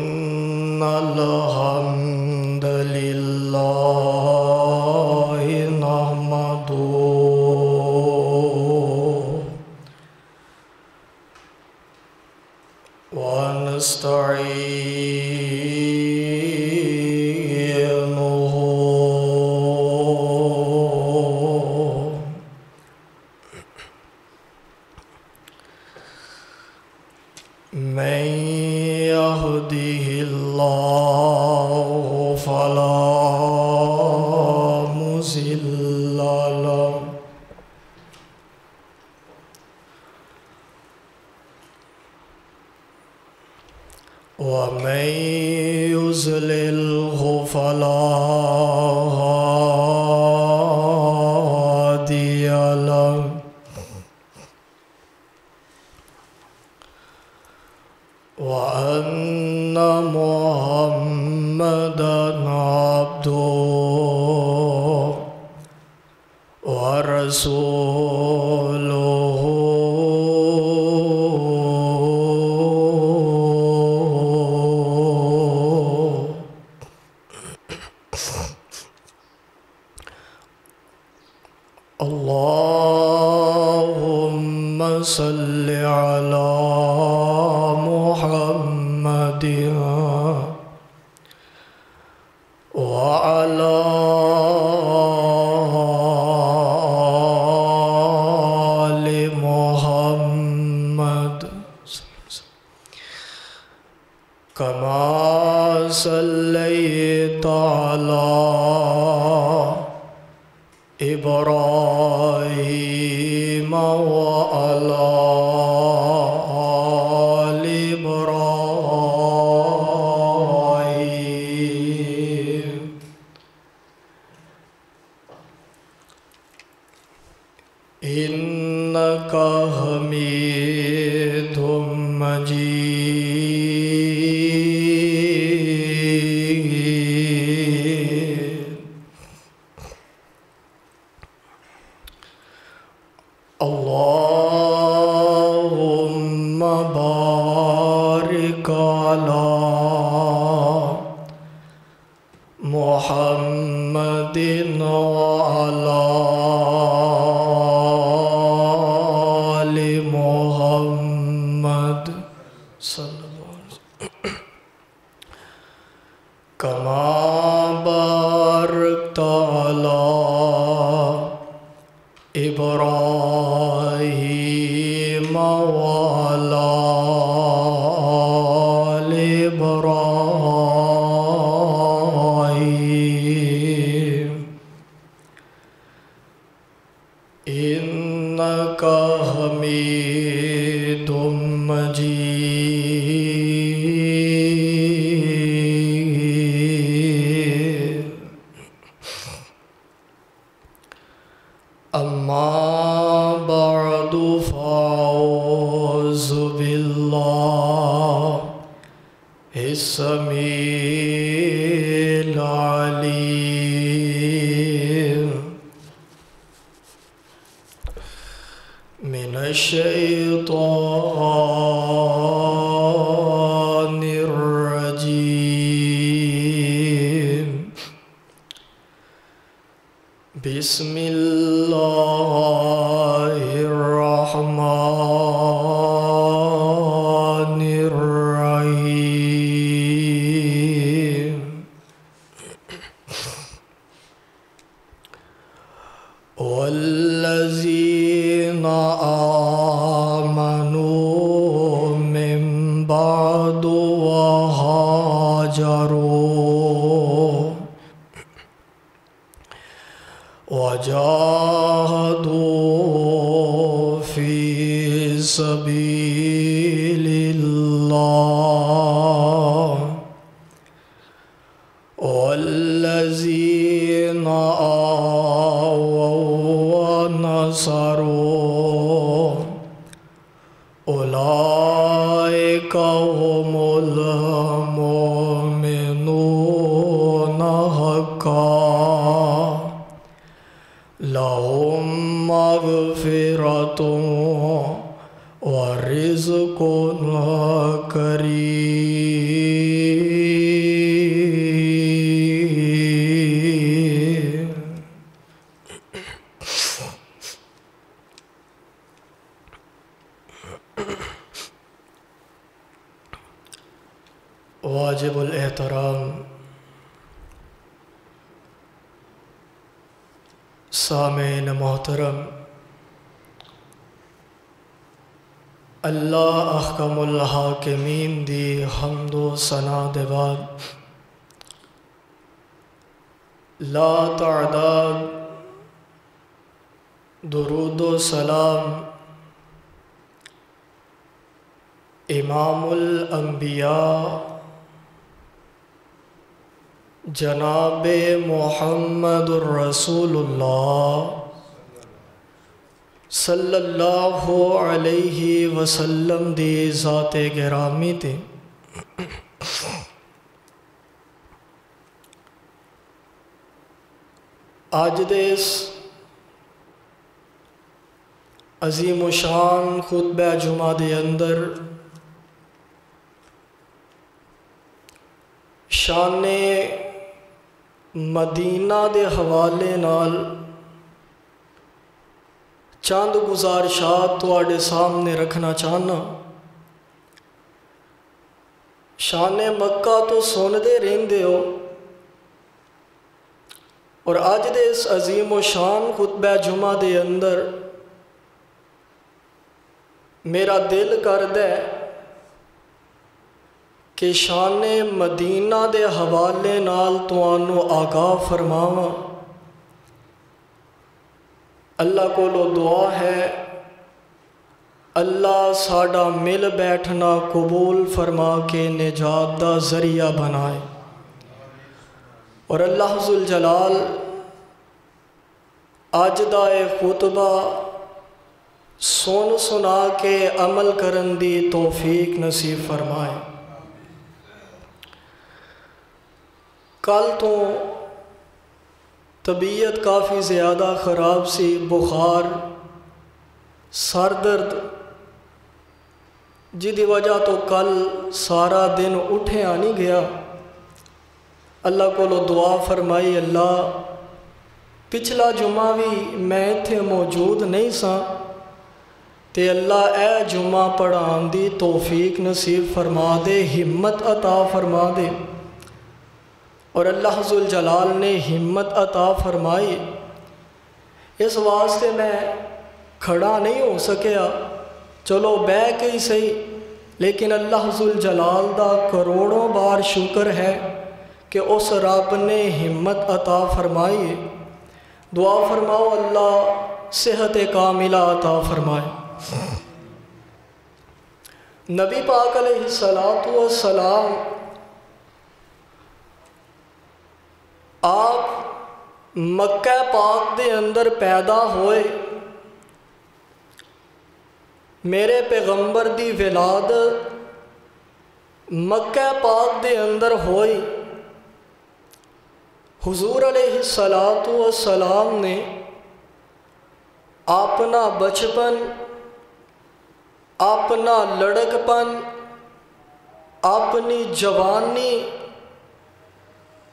إن الحمد لله نحمده ونستعينه من يهده الله فلا مضل له ومن يضلله فلا هادي له وأن محمدًا عبده ورسوله اللهم صل على محمد وعلى آل محمد كما صليت على إبراهيم وعلى آل إبراهيم إنك حميد مجيد اللهم بارك على محمد وعلى آل محمد صلى الله عليه وسلم كما باركت على إبراهيم وعلى آل إبراهيم إنك حميد مجيد أما بعد فأعوذ بالله السميع العليم من الشيطان الرجيم بسم الله الرحمن الرحيم والذين آمنوا من بعد وهاجروا وجاهدوا في سبيل الله والذين آووا ونصروا أولئك هم المؤمنون حقا لهم مغفرة ورزق کریم. واجب الاحترام سامعین محترم، اللہ احکم الحاکمین دی حمد و ثنا دے بعد لا تعداد درود و سلام امام الانبیاء جناب محمد الرسول اللہ صلی اللہ علیہ وسلم دی ذات گرامی تے آج دے اس عظیم و شان خطبہ جمعہ دے اندر شان مدینہ دے حوالے نال چند گزارشات تواڈے سامنے رکھنا چاہنا۔ شان مکہ تو سندے رہندے ہو، اور اج دے اس عظیم و شان خطبہ جمعہ دے اندر میرا دل کردا ہے کہ شان مدینہ دے حوالے نال تانوں آگاہ فرماواں۔ اللہ کولو دعا ہے اللہ ساڈا مل بیٹھنا قبول فرما کے نجات دا ذریعہ بنائے، اور اللہ ذوالجلال اج دا اے خطبہ سن سنا کے عمل کرن دی توفیق نصیب فرمائے۔ کل تو طبیعت کافی زیادہ خراب سی، بخار، سر درد، جدی وجہ تو کل سارا دن اٹھیا نہیں گیا۔ اللہ کو دعا فرمائی اللہ پچھلا جمعہ بھی میں تھے موجود نہیں سا، تے اللہ اے جمعہ پڑھان دی توفیق نصیب فرما دے، ہمت عطا فرما دے، اور اللہ ذوالجلال نے ہمت عطا فرمائی۔ اس واسطے میں کھڑا نہیں ہو سکیا، چلو بہ کے ہی صحیح، لیکن اللہ ذوالجلال دا کروڑوں بار شکر ہے کہ اس رب نے ہمت عطا فرمائی۔ دعا فرماؤ اللہ صحت کاملہ عطا فرمائے۔ نبی پاک علیہ السلام آپ مکہ پاک دے اندر پیدا ہوئے، میرے پیغمبر دی ولادت مکہ پاک دے اندر ہوئی۔ حضور علیہ السلام نے اپنا بچپن، اپنا لڑکپن، اپنی جوانی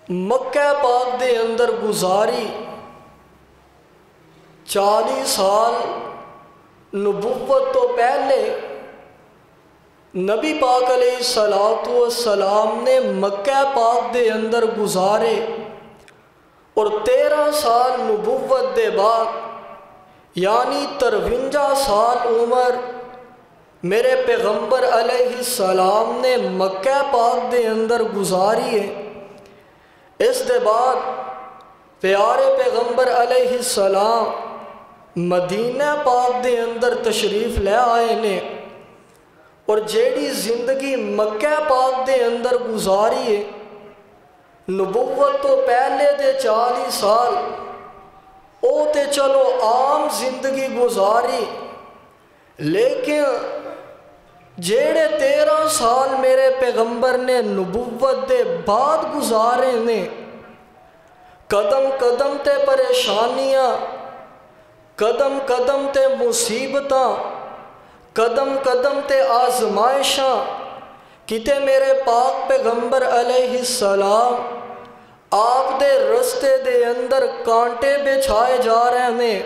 مکہ پاک دے اندر گزاری۔ 40 سال نبوت تو پہلے نبی پاک علیہ السلام نے مکہ پاک دے اندر گزارے، اور 13 سال نبوت دے بعد یعنی 53 سال عمر میرے پیغمبر علیہ السلام نے مکہ پاک دے اندر گزاری ہے۔ اس دے بعد پیارے پیغمبر علیہ السلام مدینہ پاک دے اندر تشریف لے آئے نے، اور جیڑی زندگی مکہ پاک دے اندر گزاری ہے نبوت تو پہلے دے 40 سال او تے چلو عام زندگی گزاری، لیکن جیڑے 13 سال میرے پیغمبر نے نبوت دے بعد گزارے نے، قدم قدم تے پریشانیاں، قدم قدم تے مصیبتاں، قدم قدم تے آزمائشاں، کتے میرے پاک پیغمبر علیہ السلام آپ دے رستے دے اندر کانٹے بچھائے جا رہے ہیں،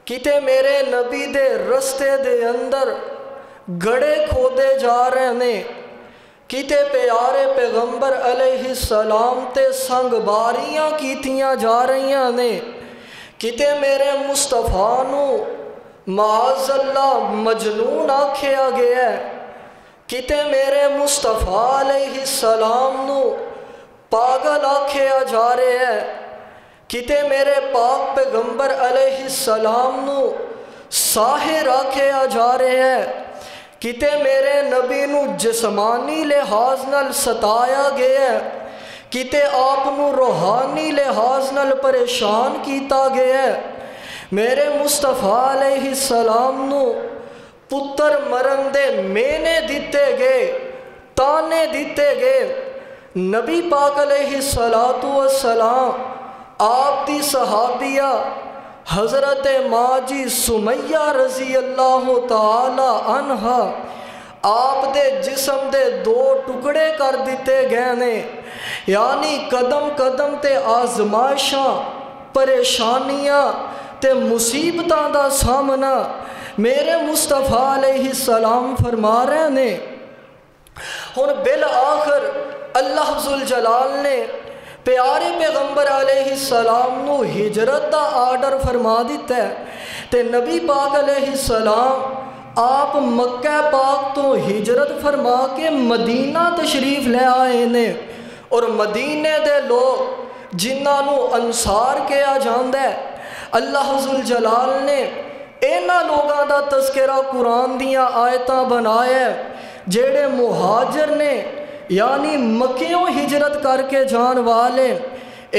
کتے میرے نبی دے رستے دے اندر گڑے کھودے جا رہے ہیں، کتے پیارے پیغمبر علیہ السلام تے سنگ باریاں کیتیاں جا رہیاں نے، کتے میرے مصطفیٰ نو معاذ اللہ مجنون آکھیا گیا ہے، کتے میرے مصطفیٰ علیہ السلام نو پاگل آکھیا جا رہے ہے، کتے میرے پاک پیغمبر علیہ السلام نو ساحر آکھیا جا رہے ہے، کتے میرے نبی نو جسمانی لحاظ نال ستایا گیا ہے، کتے آپ نو روحانی لحاظ نال پریشان کیتا گیا ہے۔ میرے مصطفیٰ علیہ السلام نو پتر مرن دے مینے دیتے گئے، تانے دیتے گئے۔ نبی پاک علیہ السلام آپ دی صحابیہ حضرت ماں جی سمیہ رضی اللہ تعالی عنہ آپ دے جسم دے 2 ٹکڑے کر دیتے گئے نے، یعنی قدم قدم تے آزمائشاں، پریشانیاں تے مصیبتاں دا سامنا میرے مصطفیٰ علیہ السلام فرما رہے نے۔ ہن بالآخر اللہ ذوالجلال نے پیارے پیغمبر علیہ السلام نو ہجرت دا آرڈر فرما دیتا ہے، تے نبی پاک علیہ السلام آپ مکہ پاک تو ہجرت فرما کے مدینہ تشریف لے آئے نے، اور مدینے دے لوگ جنہاں نو انصار کہا جاندا ہے، اللہ ذوالجلال نے اینا لوگاں دا تذکرہ قرآن دیاں آیتاں بنایا ہے جیڑے مہاجر نے، یعنی مکیوں ہجرت کر کے جان والے،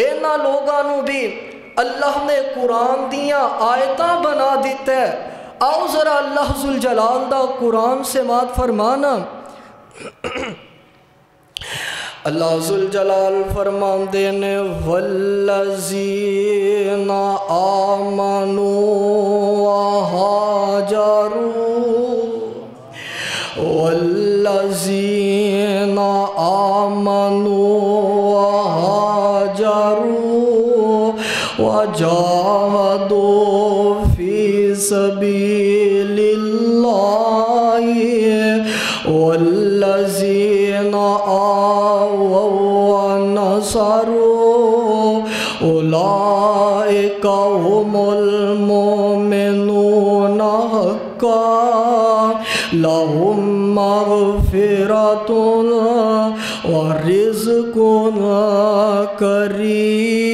اینا لوگاں نو بھی اللہ نے قرآن دیاں آیتاں بنا دیتا ہے۔ آؤ ذرا اللہ ذوالجلال دا قرآن سے مات فرمانا۔ اللہ ذوالجلال فرماندے نے والذین آمنوا وہاجروا، والذین آمنوا وہاجروا وجاہدوا فی سبیل اللہ والذین اولئک هم المؤمنون حقا لهم مغفرۃ ورزق کریم۔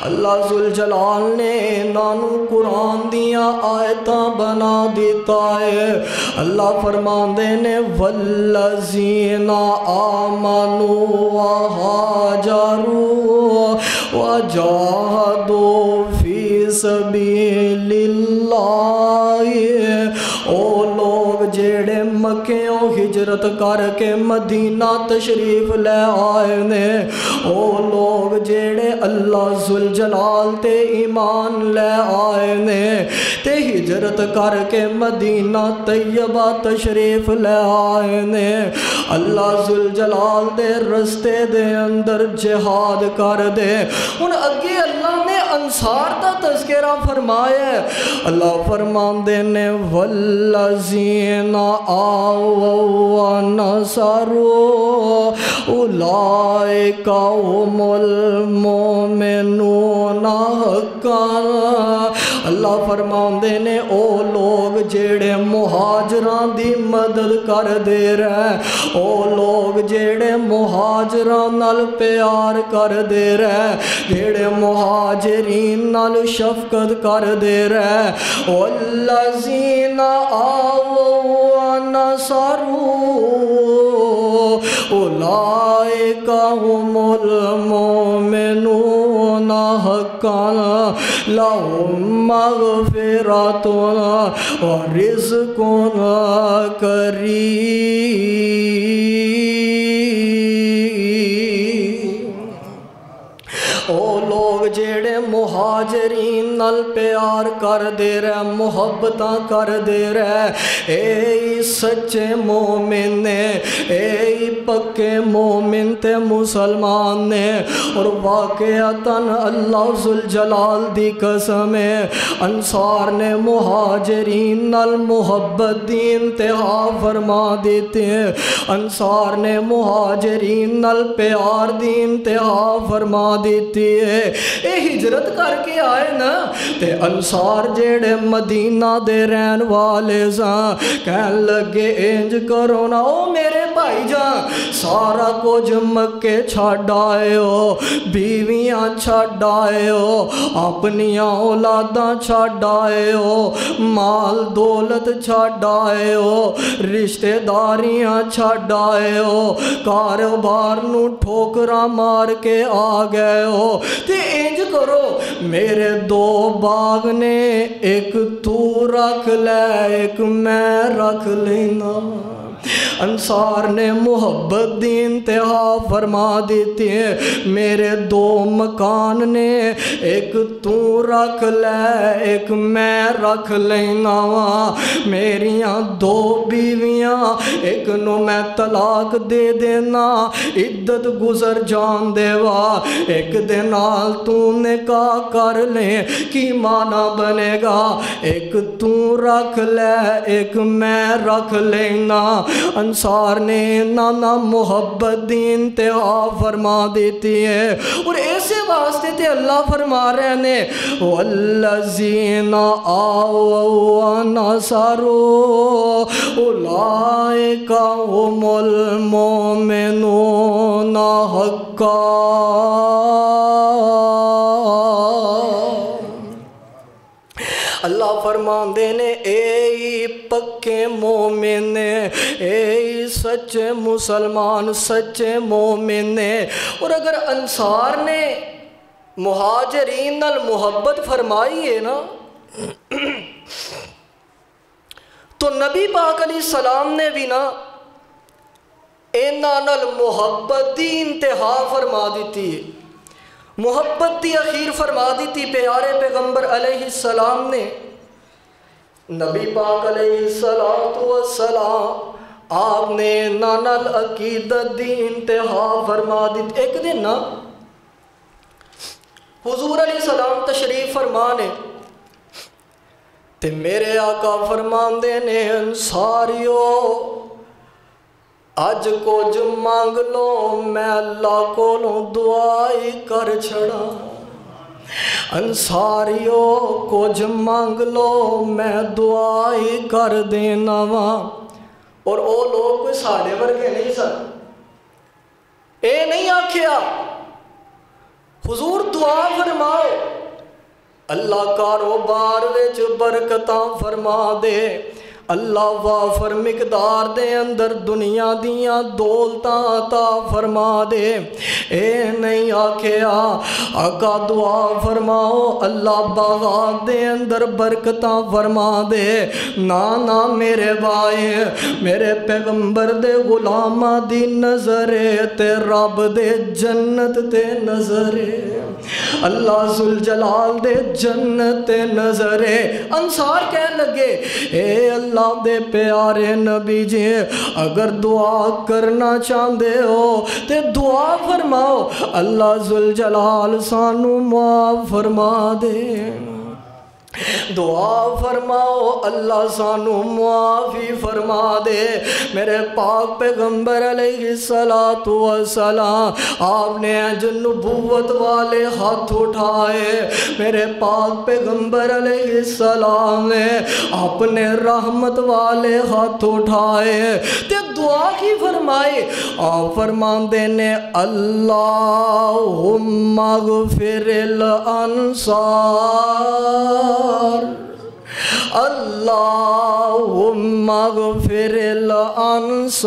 اللہ ذوالجلال نے نانو قرآن دیاں آیتاں بنا دیتا ہے۔ اللہ فرماندے نے والذین آمنوا وہاجروا وجاہدوا فی سبیل اللہ، او لوگ جیڑے مکیوں ہجرت کر کے مدینہ تشریف لے آئے نے، او لوگ جیڑے اللہ ذوالجلال تے ایمان لے آئے نے تے ہجرت کر کے مدینہ طیبہ تشریف لے آئے نے، اللہ ذوالجلال دے رستے دے اندر جہاد کر دے۔ ان اگے اللہ نے انصار دا تذکرہ فرمایا ہے۔ اللہ فرماندے نے والذین آووا ونصروا اولئک هم المؤمنون حقا۔ اللہ فرماندے نے او لوگ جیڑے مہاجران دی مدد کر دے رہے، او لوگ جیڑے مہاجران نال پیار کر دے رہے، جیڑے مہاجرین نال شفقت کر دے رہے، والذین آووا ونصروا اولئک هم المؤمنون حقا لهم مغفرۃ ورزق کریم۔ او لوگ جیڑے مہاجرین نال پیار کر دے رہے، محبتاں کر دے رہے، اے سچے مومن نے، اے پکے مومن تے مسلمان نے۔ اور واقعتاً اللہ ذوالجلال دی قسم ہے، انصار نے مہاجرین نال محبت دی انتہا فرما دیتے ہیں، انصار نے مہاجرین نال پیار دی انتہا فرما دیتی ہے۔ اے ہجرت کر کے آئے نا تے انصار جیڑے مدینہ دے رہن والے ساں، کہن لگے انج کرو نا او میرے بھائی جان، سارا کچھ مکے چھڈ آئے ہو، بیویاں چھڈ آئے ہو، اپنیاں اولاداں چھڈ آئے ہو، مال دولت چھڈ آئے ہو، رشتہ داریاں چھڈ آئے ہو، کاروبار نو ٹھوکراں مار کے آ گئے ہو، تے انج کرو میرے دو باغ نے، ایک تو رکھ لے ایک میں رکھ لینا۔ انصار نے محبت دی انتہا فرما دیتی ہے، میرے دو مکان نے، ایک تو رکھ لے ایک میں رکھ لینا وا، میریاں دو بیویاں ایک نو میں طلاق دے دینا، عدت گزر جان دے وا، ایک دے نال تو نکاح کر لے، کی معنی بنے گا، ایک تو رکھ لے ایک میں رکھ لینا۔ انصار نے نانا محبت دی انتہا فرما دیتی ہے، اور ایسے واسطے تے اللہ فرما رہے نے والذین آووا ونصروا اولئک هم المؤمنون حقا۔ اللہ فرماندے نے اے پکے مومن نے، اے سچے مسلمان سچے مومن نے۔ اور اگر انصار نے مہاجرین نال محبت فرمائی ہے نا، تو نبی پاک علیہ السلام نے بھی نا انہاں نال محبت دی انتہا فرما دیتی ہے، محبت دی اخیر فرما دیتی۔ پیارے پیغمبر علیہ السلام نے، نبی پاک علیہ السلام آپ نے نانال عقیدت دی انتہا فرما دیتی۔ ایک دن نا حضور علیہ السلام تشریف فرمانے تے میرے آقا فرمان دے نے انصاریو اج کچھ مانگ لو میں اللہ کو دعائی کر چھڑا، انصاریو کچھ مانگ لو میں دعائی کر دینا وا۔ اور او لوگ کوئی ساڑھے ورگے نہیں سن، اے نہیں آکھیا حضور دعا فرماؤ اللہ کاروبار وچ برکتاں فرما دے، اللہ وافر مقدار دے اندر دنیا دیاں دولتاں عطا فرما دے۔ اے نہیں آکھیا آقا دعا فرماؤ اللہ باغات دے اندر برکتاں فرما دے، نا میرے بھائی میرے پیغمبر دے غلامہ دی نظرے تے رب دے جنت تے نظرے، اللہ ذوالجلال دے جنت تے نظرے۔ انصار کہنے لگے اے اللہ دے پیارے نبی جی اگر دعا کرنا چاہندے ہو تے دعا فرماؤ اللہ ذوالجلال سانو معاف فرما دے، دعا فرماؤ اللہ سانو معافی فرما دے۔ میرے پاک پیغمبر علیہ السلام آپ نے جو نبوت والے ہاتھ اٹھائے، میرے پاک پیغمبر علیہ السلام نے اپنے رحمت والے ہاتھ اٹھائے تے دعا کی فرمائے، آپ فرمان دینے اللہم اغفر الانصار، اللہم اغفر الانصار،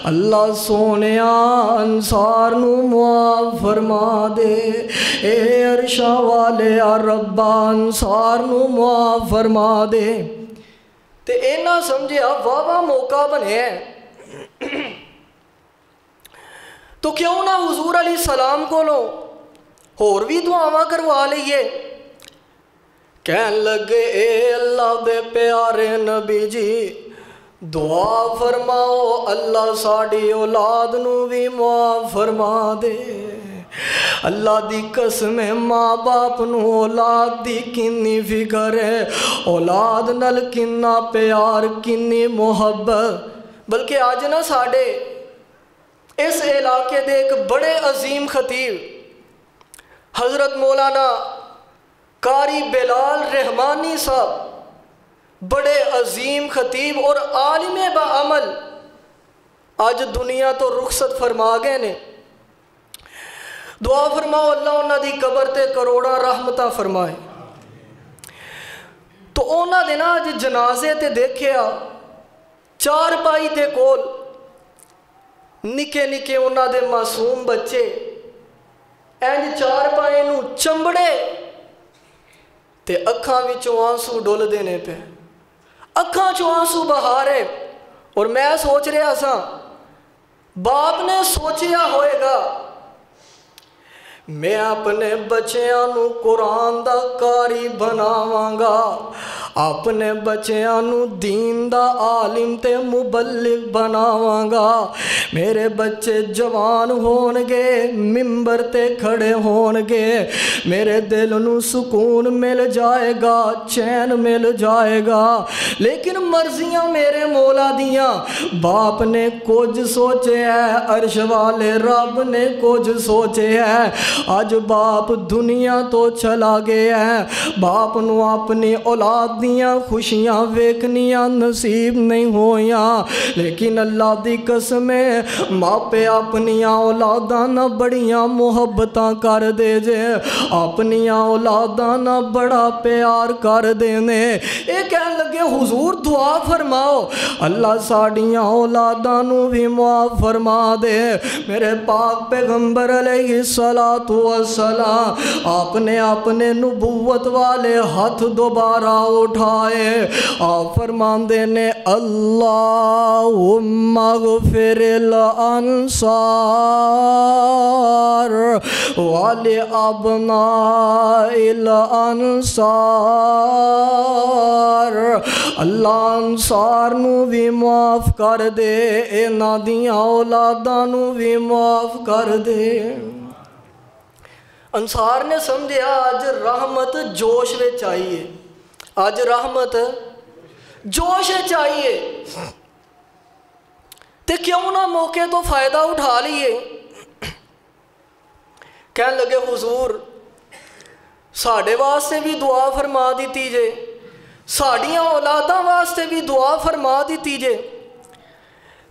اللہ سونیا انصار نو معاف فرما دے، اے عرشہ والے ربا انصار نو معاف فرما دے۔ تے اینا سمجھے واہ موقع بنے ہیں تو کیوں نہ حضور علیہ السلام کو لو اور بھی دعاواں کروا لئیے کہن لگے اے اللہ دے پیارے نبی جی دعا فرماؤ اللہ ساڑی اولاد نو بھی معاف فرما دے۔ اللہ دی قسم ہے ماں باپ نو اولاد دی کنی فکر ہے، اولاد نل کنا پیار کنی محبت۔ بلکہ آج نہ ساڑے اس علاقے دے ایک بڑے عظیم خطیب حضرت مولانا قاری بلال رحمانی صاحب، بڑے عظیم خطیب اور عالم بعمل، آج دنیا تو رخصت فرما گئے نے۔ دعا فرماؤ اللہ انہاں دی قبر تے کروڑا رحمتہ فرمائے۔ تو انہاں دے نا آج جنازے تے دیکھیا چار پائی تے کول نکے نکے انہاں دے معصوم بچے اینج چار پائے نو چمبڑے تے اکھاں وچوں آنسو ڈول دینے پہ، اکھاں چوں آنسو بہارے۔ اور میں سوچ رہا سا باپ نے سوچیا ہوئے گا میں اپنے بچیاں نو قرآن دا قاری بناواں گا، اپنے بچیاں نو دین دا عالم تے مبلغ بناواں گا، میرے بچے جوان ہون گے ممبر تے کھڑے ہون گے، میرے دل نو سکون مل جائے گا چین مل جائے گا۔ لیکن مرضیاں میرے مولا دیاں باپ نے کچھ سوچے ہے، عرش والے رب نے کچھ سوچے ہے۔ آج باپ دنیا تو چلا گیا ہے، باپ نو اپنی اولاد دیاں خوشیاں ویکھنیاں نصیب نہیں ہویاں، لیکن اللہ دی قسم ہے ماپے اپنیاں اولاداں نہ بڑیاں محبتاں کر دے جے، اپنیاں اولاداں نہ بڑا پیار کر دینے۔ اے کہن لگے حضور دعا فرماؤ اللہ ساڑیاں اولاداں نو بھی معاف فرما دے۔ میرے پاک پیغمبر علیہ السلام آپ نے اپنے نبوت والے ہاتھ دوبارہ اٹھائے، آپ فرماندے نے اللہم اغفر الانصار والی ابناء الانصار، اللہ انصار نو بھی معاف کر دے، انہاں دیاں اولاداں نو بھی معاف کر دے۔ انصار نے سمجھیا آج رحمت جوش میں چاہیے، آج رحمت جوش میں چاہیے، تے کیوں نہ موقع تو فائدہ اٹھا لیے۔ کہنے لگے حضور ساڑھے واسطے بھی دعا فرما دیتی جے، ساڑیاں اولاداں واسطے بھی دعا فرما دیتی جے۔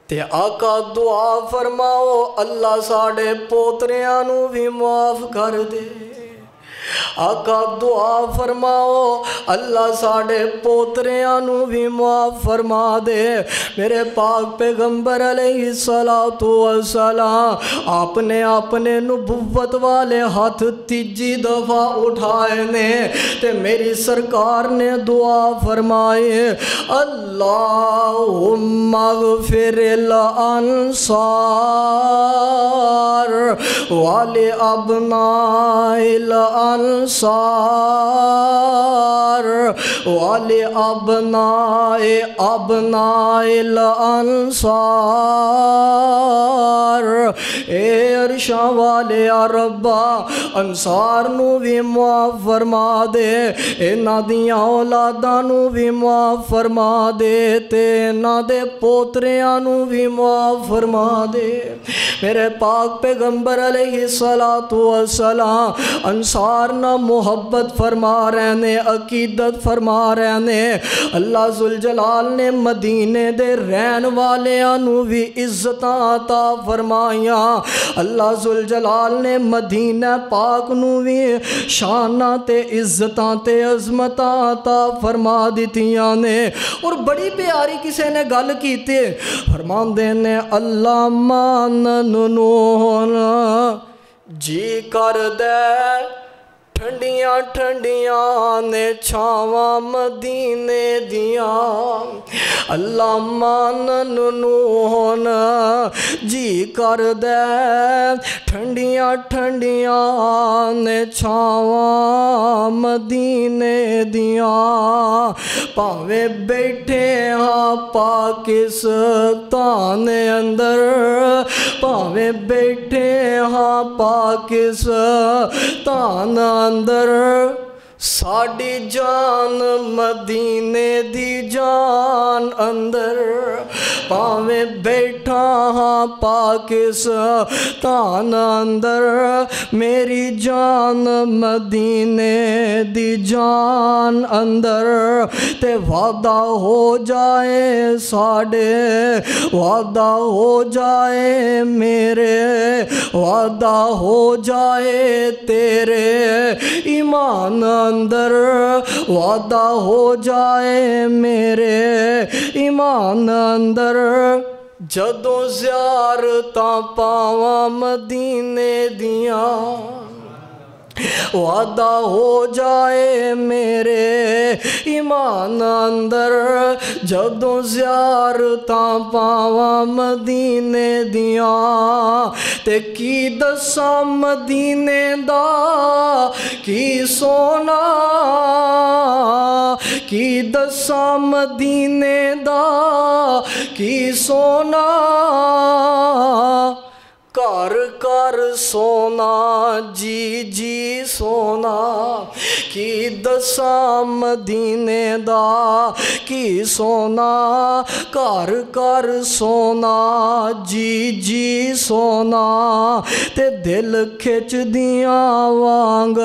تے آقا دعا فرماؤ اللہ ساڑے پوتریاں نو بھی معاف کر دے، آقا دعا فرماؤ اللہ ساڑے پوتریاں نو بھی معاف فرما دے۔ میرے پاک پیغمبر علیہ السلام آپ نے اپنے نبوت والے ہاتھ تیجی دفعہ اٹھائے نے تے میری سرکار نے دعا فرمائے اللہم اغفر الانصار والی ابناء الانصار والی ابناء الانصار، اے عرشاں والے ربا انصار نو بھی معاف فرما دے، انہاں دیاں اولاداں نو بھی معاف فرما دے، تے انہاں دے پوتریاں نو بھی معاف فرما دے۔ میرے پاک پیغمبر علیہ السلام انصار نہ محبت فرما رہنے، عقیدت فرما رہنے۔ اللہ ذوالجلال نے مدینے دے رہن والیاں نو بھی عزتاں عطا فرمائیاں، اللہ ذوالجلال نے مدینہ پاک نو بھی شاناں تے عزتاں تے عظمتاں عطا فرما دیتیاں نے۔ اور بڑی پیاری کسے نے گل کیتے، فرماندے نے اللہ مانن نو جی کر دے ٹھنڈیاں ٹھنڈیاں نے چھاواں مدینے دیاں اللہ مانن نو ہونا جی کر دے ٹھنڈیاں ٹھنڈیاں نے چھاواں مدینے دیاں پاویں بیٹھے ہاں پاکستان اندر پاویں بیٹھے ہاں پاکستان اندر ساڑی جان مدینے دی جان اندر پاویں بیٹھا ہاں پاکستان اندر میری جان مدینے دی جان اندر تے وعدہ ہو جائے ساڑے وعدہ ہو جائے میرے وعدہ ہو جائے تیرے ایمان اندر وعدہ ہو جائے میرے ایمان اندر جدوں زیارتاں پاواں مدینے دیاں وعدہ ہو جائے میرے ایمان اندر جدوں زیارتاں پاواں مدینے دیاں تے کی دساں مدینے دا کی سونا کی دساں مدینے دا کی سونا کر کر سونا جی جی سونا کی دساں مدینے دا کی سونا کر کر سونا جی جی سونا تے دل کھچ دیاں وانگ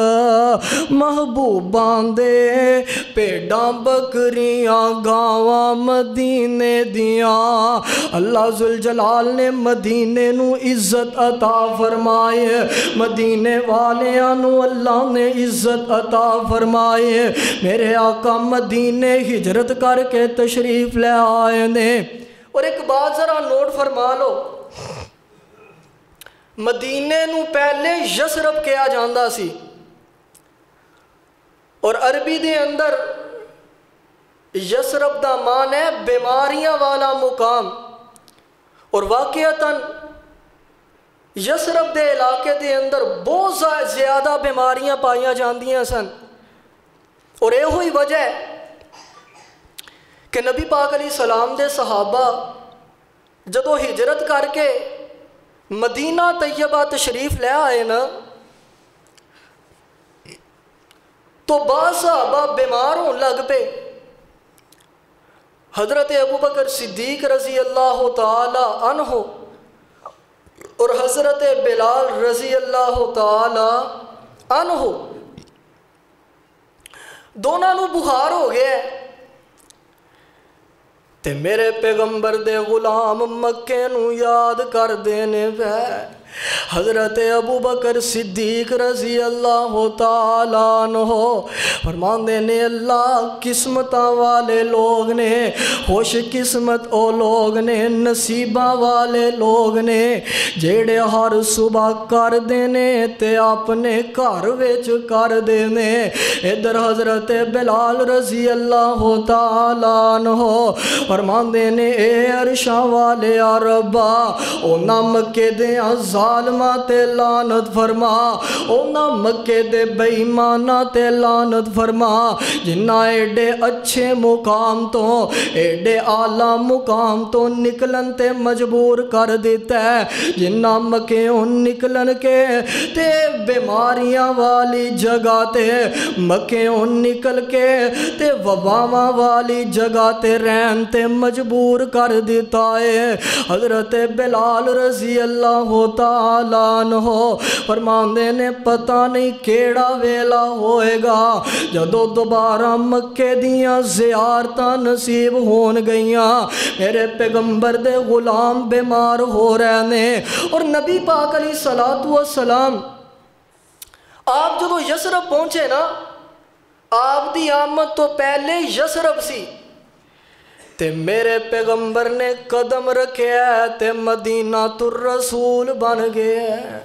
محبوباں دے پیڑاں بکریاں گاواں مدینے دیاں اللہ ذوالجلال نے مدینے نو عزت عطا فرمائے مدینے والیاں نو اللہ نے عزت عطا فرمائے میرے آقا مدینے ہجرت کر کے تشریف لے آئے نے اور ایک بات ذرا نوٹ فرما لو مدینے نو پہلے یثرب کیا جاندہ سی اور عربی دے اندر یثرب دا معنی ہے بیماریاں والا مقام اور واقعتاً یثرب دے علاقے دے اندر بہت زیادہ بیماریاں پائیاں جاندیاں سن اور یہ ہوئی وجہ ہے کہ نبی پاک علیہ السلام دے صحابہ جدو ہجرت کر کے مدینہ طیبہ تشریف لے آئے نا تو بعض صحابہ بیمار ہوں لگ پہ حضرت ابوبکر صدیق رضی اللہ تعالی عنہ اور حضرت بلال رضی اللہ تعالی عنہ دونوں نو بخار ہو گیا تے میرے پیغمبر دے غلام مکے نو یاد کر دینے پہ حضرت ابوبکر صدیق رضی اللہ تعالیٰ عنہ فرماندے نے اللہ قسمتاں والے لوگ نے خوش قسمت او لوگ نے نصیبہ والے لوگ نے جیڑے ہر صبح کر دینے تے اپنے گھر وچ کر دینے ادھر حضرت بلال رضی اللہ تعالیٰ عنہ فرماندے نے اے عرشاں والے عربا اونا مکے دے ظالمہ تے لعنت فرما اونا مکے دے بے ایمانہ تے لعنت فرما جنہ ایڈے اچھے مقام تو ایڈے اعلیٰ مقام تو نکلن تے مجبور کر دیتا ہے جنہ مکے ان نکلن کے تے بیماریاں والی جگہ تے مکے ان نکل کے تے وباواں والی جگہ تے رہن تے مجبور کر دیتا ہے حضرت بلال رضی اللہ تعالیٰ عنہ فرماندے نے پتہ نہیں کیڑا ویلا ہوئے گا جدو دوبارہ مکے دیاں زیارتاں نصیب ہون گئیاں میرے پیغمبر دے غلام بیمار ہو رہنے اور نبی پاک علیہ السلام آپ جدو یثرب پہنچے نا آپ دی آمد تو پہلے یثرب سی تے میرے پیغمبر نے قدم رکھیا ہے تے مدینہ تر رسول بن گیا ہے،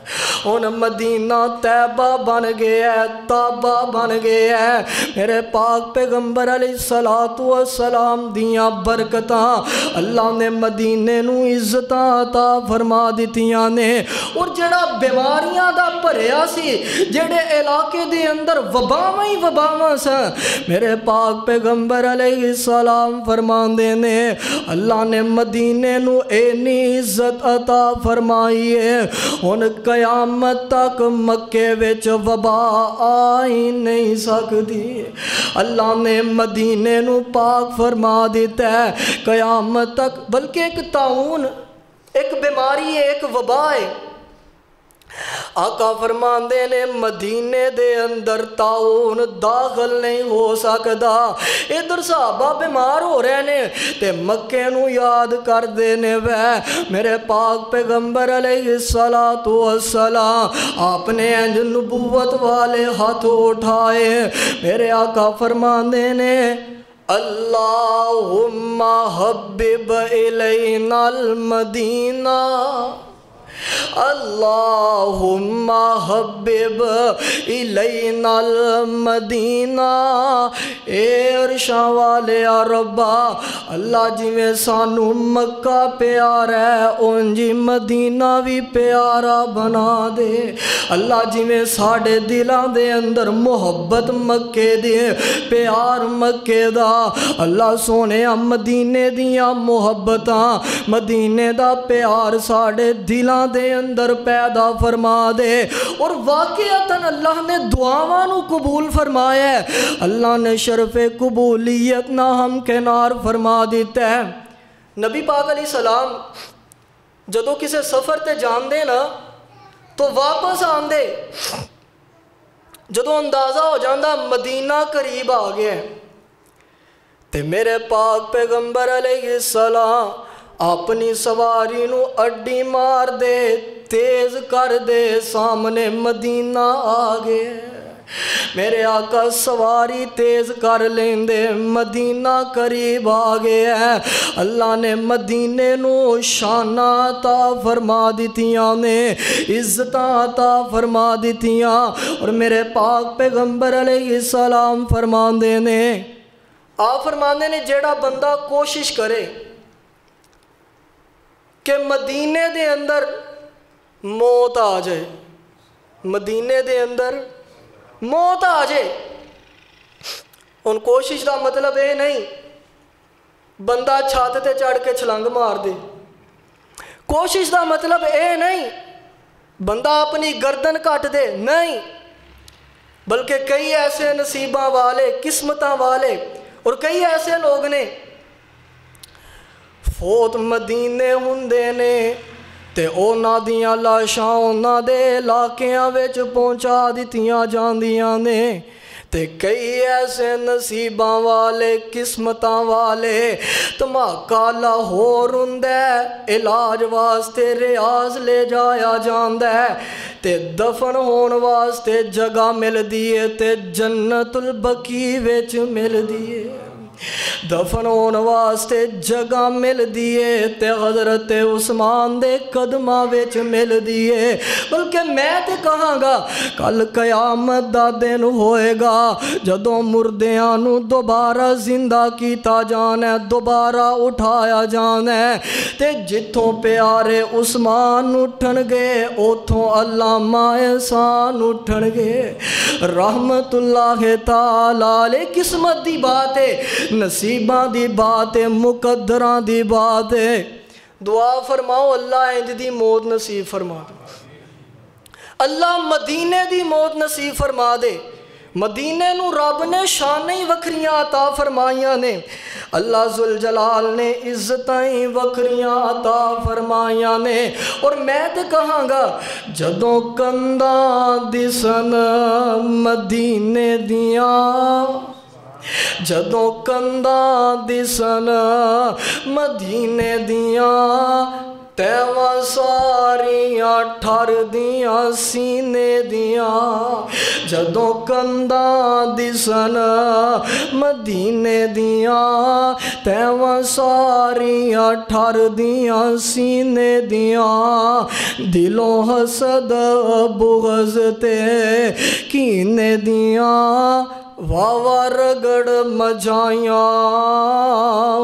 ان مدینہ طیبہ بن گیا ہے، تابہ بن گیا ہے۔ میرے پاک پیغمبر علیہ السلام دیاں برکتاں اللہ نے مدینے نو عزتاں عطا فرما دیتیاں نے، اور جڑا بیماریاں دا بھریا سی، جڑے علاقے دے اندر وباواں ہی وباواں سا، میرے پاک پیغمبر علیہ السلام فرماندے نے اللہ نے مدینے نو اینی عزت عطا فرمائی ہے، ان قیامت تک مکے وچ وبا آئی نہیں سکتی۔ اللہ نے مدینے نو پاک فرما دیتا ہے قیامت تک، بلکہ ایک طاعون، ایک بیماری ہے، ایک وبا ہے۔ آقا فرماندے نے مدینے دے اندر طاعون داخل نہیں ہو سکدا۔ ادھر صحابہ بیمار ہو رہے نے تے مکے نو یاد کر دینے وے میرے پاک پیغمبر علیہ السلام آپ نے انج نبوت والے ہاتھ اٹھائے، میرے آقا فرماندے نے اللہم حبب الینا المدینہ، اللہم حبب الینا المدینہ۔ اے عرشاں والے ربا، اللہ جی میں سانو مکہ پیارا ہے اونجی مدینہ بھی پیارا بنا دے۔ اللہ جی میں ساڑے دلان دے اندر محبت مکے دے، پیار مکے دا، اللہ سونے مدینے دیاں محبتاں، مدینے دا پیار ساڑے دلان دے اندر پیدا فرما دے۔ اور واقعتاً اللہ نے دعاواں نو قبول فرمایا ہے، اللہ نے شرف قبولیت نہ ہم کنار فرما دیتا ہے۔ نبی پاک علیہ السلام جدو کسے سفر تے جان دے نا تو واپس آن دے، جدو اندازہ ہو جاندہ مدینہ قریب آ گیا ہے تے میرے پاک پیغمبر علیہ السلام اپنی سواری نو اڈی مار دے، تیز کر دے، سامنے مدینہ آگے۔ میرے آقا سواری تیز کر لیں دے، مدینہ قریب آگے ہے۔ اللہ نے مدینے نو شانہ عطا فرما دیتیاں نے، عزتاں عطا فرما دیتیاں، اور میرے پاک پیغمبر علیہ السلام فرماندے نے، آپ فرماندے نے جیڑا بندہ کوشش کرے کہ مدینے دے اندر موت آ جائے، مدینے دے اندر موت آ جائے، ان کوشش دا مطلب یہ نہیں بندہ چھات تے چڑھ کے چھلانگ مار دے، کوشش دا مطلب یہ نہیں بندہ اپنی گردن کٹ دے، نہیں، بلکہ کئی ایسے نصیباں والے، قسمتاں والے، اور کئی ایسے لوگ نے فوت مدینے ہوندے نے تے اونا دیاں لاشاں اونا دے علاقیاں وچ پہنچا دیتیاں جاندیاں نے، تے کئی ایسے نصیباں والے، قسمتاں والے دھماکہ لاہور ہوندے، علاج واسطے ریاض لے جایا جاندہ ہے تے دفن ہون واسطے جگہ مل دیئے تے جنت البقیع وچ مل دیئے، دفن ہون واسطے جگہ مل دیئے تے حضرت عثمان دے قدمہ وچ مل دیئے۔ بلکہ میں تے کہاں گا کل قیامت دا دن ہوئے گا جدوں مردیاں نو دوبارہ زندہ کیتا جانا ہے، دوبارہ اٹھایا جانا ہے، تے جتھوں پیارے عثمان اٹھن گے اتھوں علامہ احسان اٹھن گے، رحمت اللہ تعالیٰ علیہ۔ قسمت دی بات ہے، نصیباں دی بات ہے، مقدراں دی بات ہے۔ دعا فرماؤ اللہ انج دی موت نصیب فرما دے، اللہ مدینے دی موت نصیب فرما دے۔ مدینے نو رب نے شانیں وکھریاں عطا فرمائیاں نے، اللہ ذوالجلال نے عزتیں وکھریاں عطا فرمائیاں نے، اور میں تے کہاں گا جدوں کنداں دسن مدینے دیاں، جدوں کنداں دسن مدینے دیاں، ਤੈਵਾਂ ਸਾਰੀਆਂ ਠਰਦੀਆਂ ਸੀਨੇ ਦੀਆਂ, ਜਦੋਂ ਕੰਧਾਂ ਦਿਸਣ ਮਦੀਨੇ ਦੀਆਂ, ਤੈਵਾਂ ਸਾਰੀਆਂ ਠਰਦੀਆਂ ਸੀਨੇ ਦੀਆਂ, ਦਿਲੋਂ ਹਸਦ ਬੁਗਜ਼ ਤੇ ਕੀਨੇ ਦੀਆਂ, ਵਾਵਾ ਰਗੜ ਮਜਾਈਆਂ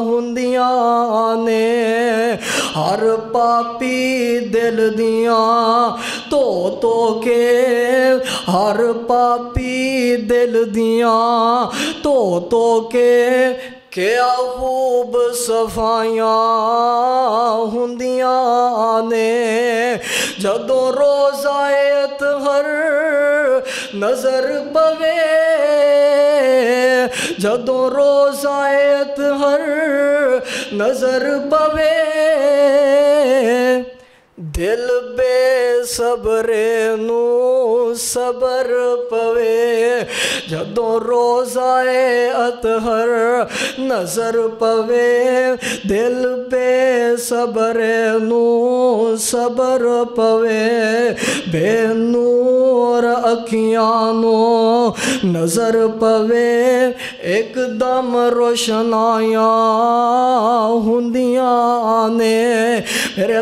ਹੁੰਦੀਆਂ ਨੇ, ਹਰ ਪਾਪੀ ਦਿਲ ਦੀਆਂ ਧੋ ਧੋ ਕੇ, ਹਰ ਪਾਪੀ ਦਿਲ ਦੀਆਂ ਧੋ ਧੋ ਕੇ, ਕਿਆ ਖੂਬ ਸਫਾਈਆਂ ਹੁੰਦੀਆਂ ਨੇ, ਜਦੋਂ ਰੋਜ਼ਾਏ ਅਤਹਰ ਨਜ਼ਰ ਪਵੇ, ਜਦੋਂ ਰੋਜ਼ਾਏ ਅਤਹਰ ਨਜ਼ਰ ਪਵੇ, ਦਿਲ ਬੇਸਬਰੇ ਨੂੰ ਸਬਰ ਪਵੇ, ਜਦੋਂ ਰੋਜ਼ਾਏ ਅਤਹਰ ਨਜ਼ਰ ਪਵੇ, ਦਿਲ ਬੇਸਬਰੇ ਨੂੰ ਸਬਰ ਪਵੇ, ਬੇਨੂਰ ਅੱਖੀਆਂ ਨੂੰ ਨਜ਼ਰ ਪਵੇ, ਇੱਕਦਮ ਰੋਸ਼ਨਾਈਆਂ ਹੁੰਦੀਆਂ ਨੇ। ਮੇਰੇ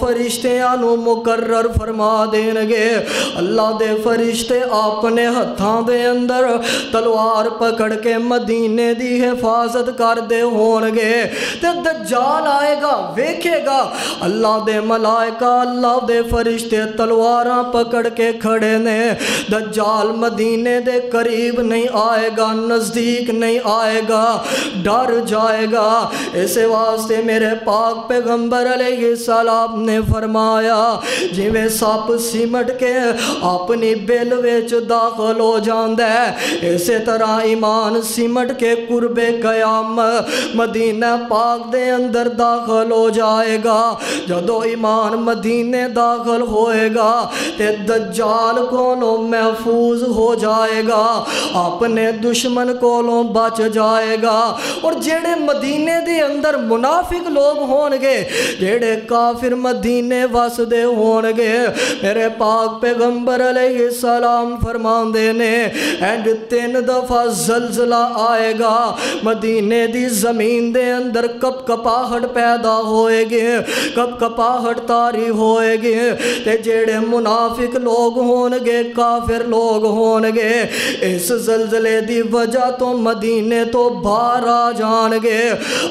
فرشتیاں نو مقرر فرما دین گے اللہ دے فرشتے اپنے ہتھاں دے اندر تلوار پکڑ کے مدینے دی حفاظت کر دے ہون گے تے دجال آئے گا ویکھے گا اللہ دے ملائکہ اللہ دے فرشتے تلواراں پکڑ کے کھڑے نے دجال مدینے دے قریب نہیں آئے گا نزدیک نہیں آئے گا ڈر جائے گا اسے واسطے میرے پاک پیغمبر علیہ السلام نے فرمایا جویں سپ سمٹ کے اپنی بل وچ داخل ہو جاندا ہے اسی طرح ایمان سمٹ کے قرب قیام مدینہ پاک دے اندر داخل ہو جائے گا جدو ایمان مدینے داخل ہوئے گا تے دجال کولوں محفوظ ہو جائے گا اپنے دشمن کولوں بچ جائے گا اور جڑے مدینے دے اندر منافق لوگ ہون گے جڑے کافر مدینے وسدے ہون گے میرے پاک پیغمبر علیہ السلام فرماندے نے اینڈ 3 دفعہ زلزلہ آئے گا مدینے دی زمین دے اندر کپ کپاہٹ پیدا ہوئے گے کپ کپاہٹ تاری ہوئے گے تے جڑے منافق لوگ ہون گے کافر لوگ ہون گے اس زلزلے دی وجہ تو مدینے تو باہر آ جان گے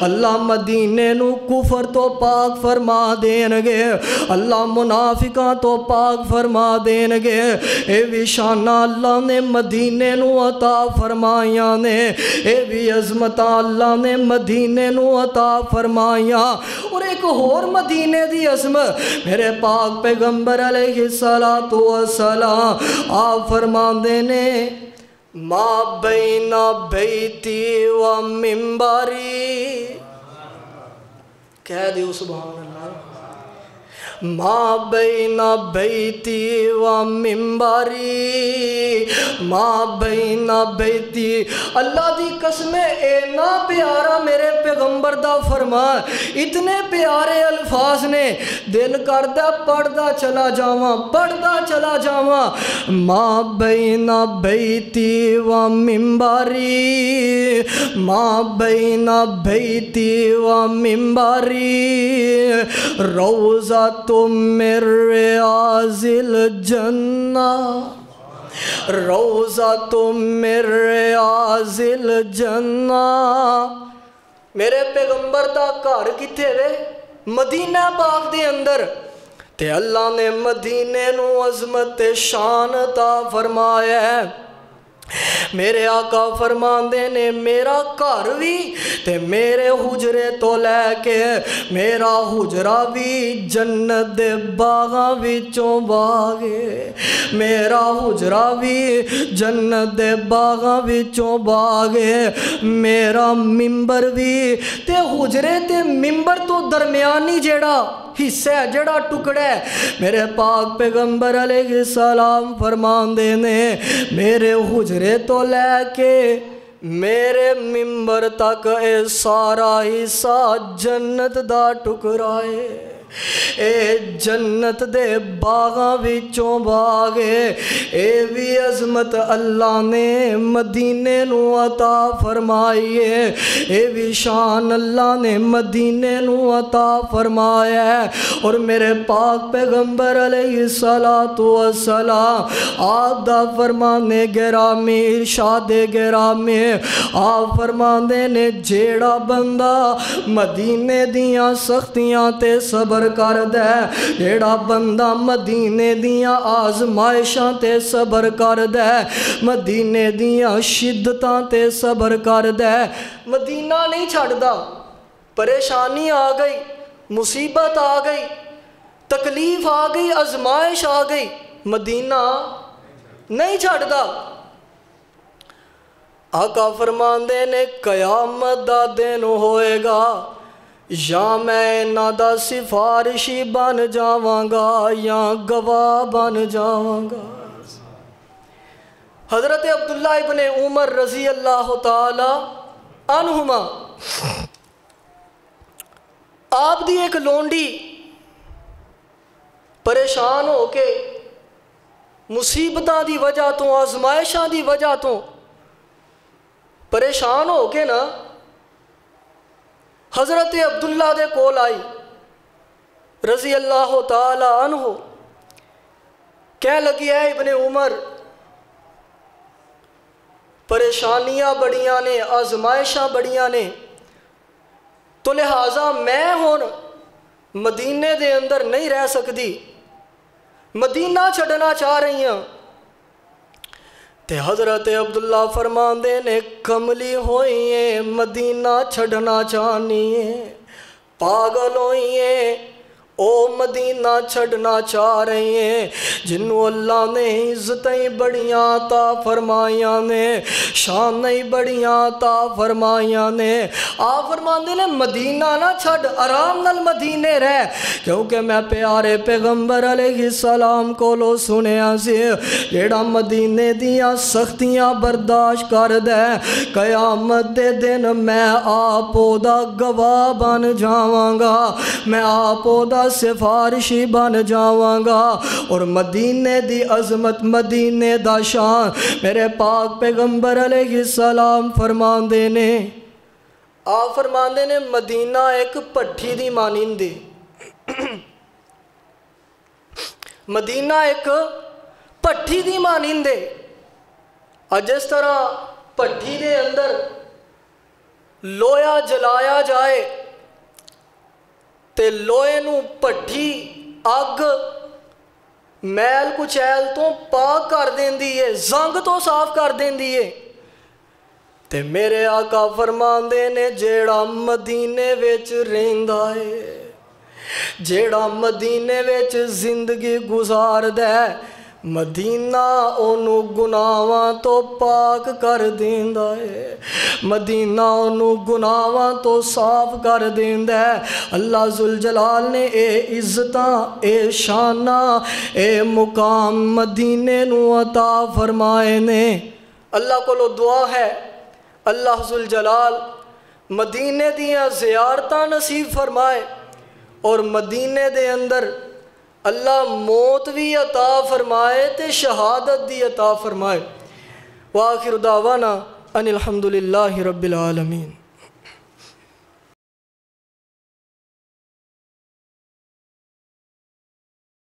اللہ مدینے نو کفر تو پاک فرما دین گے اللہ منافقاں تو پاک فرما دین گے اے بھی شانہ اللہ نے مدینے نو عطا فرمائیاں نے اے بھی عظمتہ اللہ نے مدینے نو عطا فرمائیاں اور ایک اور مدینے دی عظمت میرے پاک پیغمبر علیہ السلام آپ فرماندے نے ما بین بیتی و منبری کہہ دیو سبحان اللہ ما بین بیتی و منبری ما بین بیتی اللہ دی قسم اینا پیارا میرے پیغمبر دا فرمان اتنے پیارے الفاظ نے دل کردہ پڑھدا چلا جاواں ما بین بیتی و منبری ما بین بیتی و منبری روزہ من ریاض الجنہ روزہ من ریاض الجنہ میرے پیغمبر دا گھر کتھے وے مدینہ پاک دے اندر تے اللہ نے مدینے نو عظمت شان عطا فرمایا ہے میرے آقا فرماندے نے میرا گھر بھی تے میرے حجرے تو لے کے میرا حجرہ بھی جنت دے باغاں وچوں باغے میرا حجرہ بھی جنت دے باغاں وچوں باغے میرا منبر بھی تے حجرے تے منبر تو درمیانی جیڑا حصہ ہے جڑا ٹکڑا ہے میرے پاک پیغمبر علیہ السلام فرماندے نے میرے حجرے تو لے کے میرے منبر تک اے سارا حصہ جنت دا ٹکڑا ہے اے جنت دے باغاں وچوں باغے اے بھی عظمت اللہ نے مدینے نو عطا فرمائی ہے اے بھی شان اللہ نے مدینے نو عطا فرمایا ہے اور میرے پاک پیغمبر علیہ السلام آپ دا فرمانے گرامی ارشاد گرامی آپ فرمانے نے جیڑا بندہ مدینے دیاں سختیاں تے صبر کر دے جیڑا بندہ مدینے دیاں آزمائشاں تے صبر کر دے مدینے دیاں شدتاں تے صبر کر دے مدینہ نہیں چھڑ دا پریشانی آ گئی مصیبت آ گئی تکلیف آ گئی آزمائش آ گئی مدینہ نہیں چھڑ دا آقا فرماندے نے قیامت دا دن ہوئے گا یا میں نادا سفارشی بن جاواں گا یا گواہ بن جاواں گا حضرت عبداللہ ابن عمر رضی اللہ تعالی عنہما آپ دی ایک لونڈی پریشان ہو کے مصیبتاں دی وجہ تو آزمائشاں دی وجہ تو پریشان ہو کے نا حضرت عبداللہ دے کول آئی رضی اللہ تعالی عنہ کہہ لگی ہے ابن عمر پریشانیاں بڑیاں نے آزمائشاں بڑیاں نے تو لہٰذا میں ہن مدینے دے اندر نہیں رہ سکتی مدینہ چھڈنا چاہ رہی ہوں تے حضرت عبداللہ فرماندے نے کملی ہوئی ہے مدینہ چھڈنا چاہنی ہے پاگل ہوئی ہے او مدینہ چھڈنا چاہ رہی ہیں جنہوں اللہ نے عزتیں بڑیاں عطا فرمائیاں نے شانیں بڑیاں عطا فرمائیاں نے آپ فرماندے نے مدینہ نہ چھڈ آرام نال مدینے رہ کیونکہ میں پیارے پیغمبر علیہ السلام کولو سنیا سی جیڑا مدینے دیاں سختیاں برداشت کر دے قیامت دے دن میں آپ دا گواہ بن جاواں گا میں آپ دا سفارشی بن جاواں گا اور مدینے دی عظمت مدینے دا شان میرے پاک پیغمبر علیہ السلام فرماندے نے آپ فرماندے نے مدینہ ایک پٹھی دی مانندے مدینہ ایک پٹھی دی مانندے جس طرح پٹھی دے اندر لویا جلایا جائے تے لوہے نو پٹھی اگ میل کچیل تو پاک کر دیندی ہے زنگ تو صاف کر دیندی ہے تے میرے آقا فرماندے نے جیڑا مدینے وچ رہندا ہے جیڑا مدینے وچ زندگی گزار دے مدینہ انہوں گناہاں تو پاک کر دیندا ہے مدینہ انہوں گناہاں تو صاف کر دیندا ہے اللہ ذوالجلال نے اے عزتاں اے شاناں اے مقام مدینے نو عطا فرمائے نے اللہ کو لو دعا ہے اللہ ذوالجلال مدینے دیاں زیارتاں نصیب فرمائے اور مدینے دے اندر اللہ موت بھی عطا فرمائے تے شہادت دی عطا فرمائے وآخر دعوانا ان الحمدللہ رب العالمین